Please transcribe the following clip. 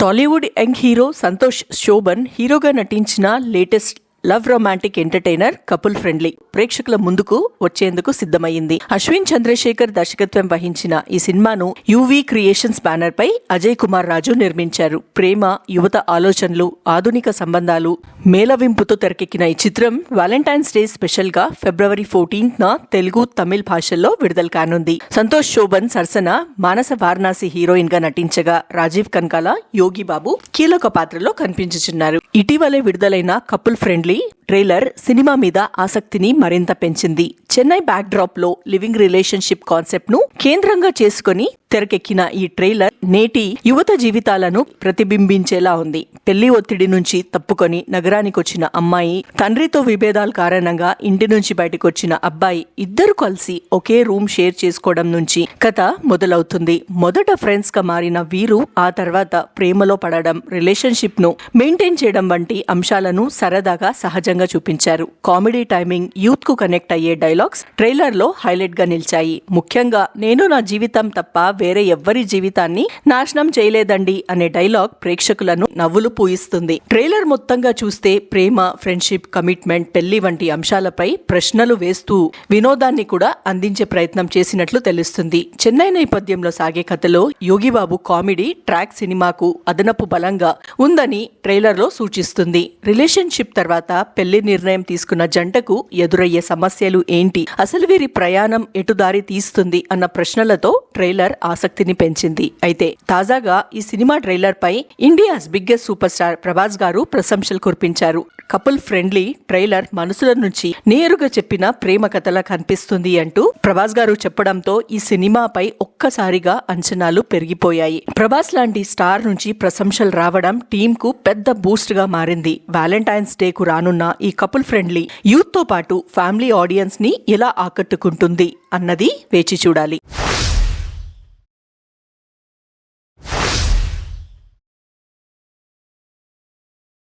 Tollywood young hero Santosh Shobhan హీరోగా నటించిన latest love romantic entertainer couple friendly ప్రేక్షకుల ముందుకు వచ్చేందుకు సిద్ధమైంది. అశ్విన్ చంద్రశేఖర్ దర్శకత్వం వహించిన ఈ సినిమాను యువి క్రియేషన్స్ బ్యానర్ పై అజయ్ కుమార్ రాజు నిర్మించారు. ప్రేమ, యువత ఆలోచనలు, ఆధునిక సంబంధాలు మేళవింపుతో తెరకెక్కిన ఈ చిత్రం వాలంటైన్స్ డే స్పెషల్ గా ఫిబ్రవరి 14న తెలుగు, తమిళ భాషల్లో విడుదల కానుంది. సంతోష్ శోభన్ సరసన మానస వారణాసి హీరోయిన్ గా నటించగా రాజీవ్ కనకాల, యోగి బాబు కీలక పాత్రలో కనిపించుచున్నారు. ఇటీవలే విడుదలైన కపుల్ ఫ్రెండ్లీ ట్రైలర్ సినిమా మీద ఆసక్తిని మరింత పెంచింది. చెన్నై బ్యాక్ డ్రాప్ లో లివింగ్ రిలేషన్షిప్ కాన్సెప్ట్ ను కేంద్రంగా చేసుకుని తెరకెక్కిన ఈ ట్రైలర్ నేటి యువత జీవితాలను ప్రతిబింబించేలా ఉంది. పెళ్లి ఒత్తిడి నుంచి తప్పుకొని నగరానికి వచ్చిన అమ్మాయి, తండ్రితో విభేదాల కారణంగా ఇంటి నుంచి బయటకు వచ్చిన అబ్బాయి ఇద్దరు కలిసి ఒకే రూమ్ షేర్ చేసుకోవడం నుంచి కథ మొదలవుతుంది. మొదట ఫ్రెండ్స్ గా మారిన వీరు ఆ తర్వాత ప్రేమలో పడడం, రిలేషన్షిప్ ను మెయింటైన్ చేయడం వంటి అంశాలను సరదాగా సహజంగా చూపించారు. కామెడీ టైమింగ్, యూత్ కు కనెక్ట్ అయ్యే డైలాగ్స్ ట్రైలర్ లో హైలైట్ గా నిలిచాయి. ముఖ్యంగా నేను నా జీవితం తప్ప వేరే ఎవ్వరి జీవితాన్ని నాశనం చేయలేదండి అనే డైలాగ్ ప్రేక్షకులను నవ్వులు పూయిస్తుంది. ట్రైలర్ మొత్తంగా చూస్తే ప్రేమ, ఫ్రెండ్షిప్, కమిట్మెంట్, పెళ్లి వంటి అంశాలపై ప్రశ్నలు వేస్తూ వినోదాన్ని కూడా అందించే ప్రయత్నం చేసినట్లు తెలుస్తుంది. చెన్నై నేపథ్యంలో సాగే కథలో యోగిబాబు కామెడీ ట్రాక్ సినిమాకు అదనపు బలంగా ఉందని ట్రైలర్ లో సూచిస్తుంది. రిలేషన్షిప్ తర్వాత పెళ్లి నిర్ణయం తీసుకున్న జంటకు ఎదురయ్యే సమస్యలు ఏంటి, అసలు వీరి ప్రయాణం ఎటు దారి తీస్తుంది అన్న ప్రశ్నలతో ట్రైలర్ ఆసక్తిని పెంచింది. అయితే తాజాగా ఈ సినిమా ట్రైలర్ పై India's biggest superstar Prabhas గారు ప్రశంసలు కురిపించారు. కపుల్ ఫ్రెండ్లీ ట్రైలర్ మనసుల నుంచి నేరుగా చెప్పిన ప్రేమ కథలా కనిపిస్తుంది అంటూ ప్రభాస్ గారు చెప్పడంతో ఈ సినిమాపై ఒక్కసారిగా అంచనాలు పెరిగిపోయాయి. ప్రభాస్ లాంటి స్టార్ నుంచి ప్రశంసలు రావడం టీమ్ కు పెద్ద బూస్ట్ గా మారింది. వాలంటైన్స్ డే కు రానున్న ఈ కపుల్ ఫ్రెండ్లీ యూత్ తో పాటు ఫ్యామిలీ ఆడియన్స్ ని ఎలా ఆకట్టుకుంటుంది అన్నది వేచి చూడాలి.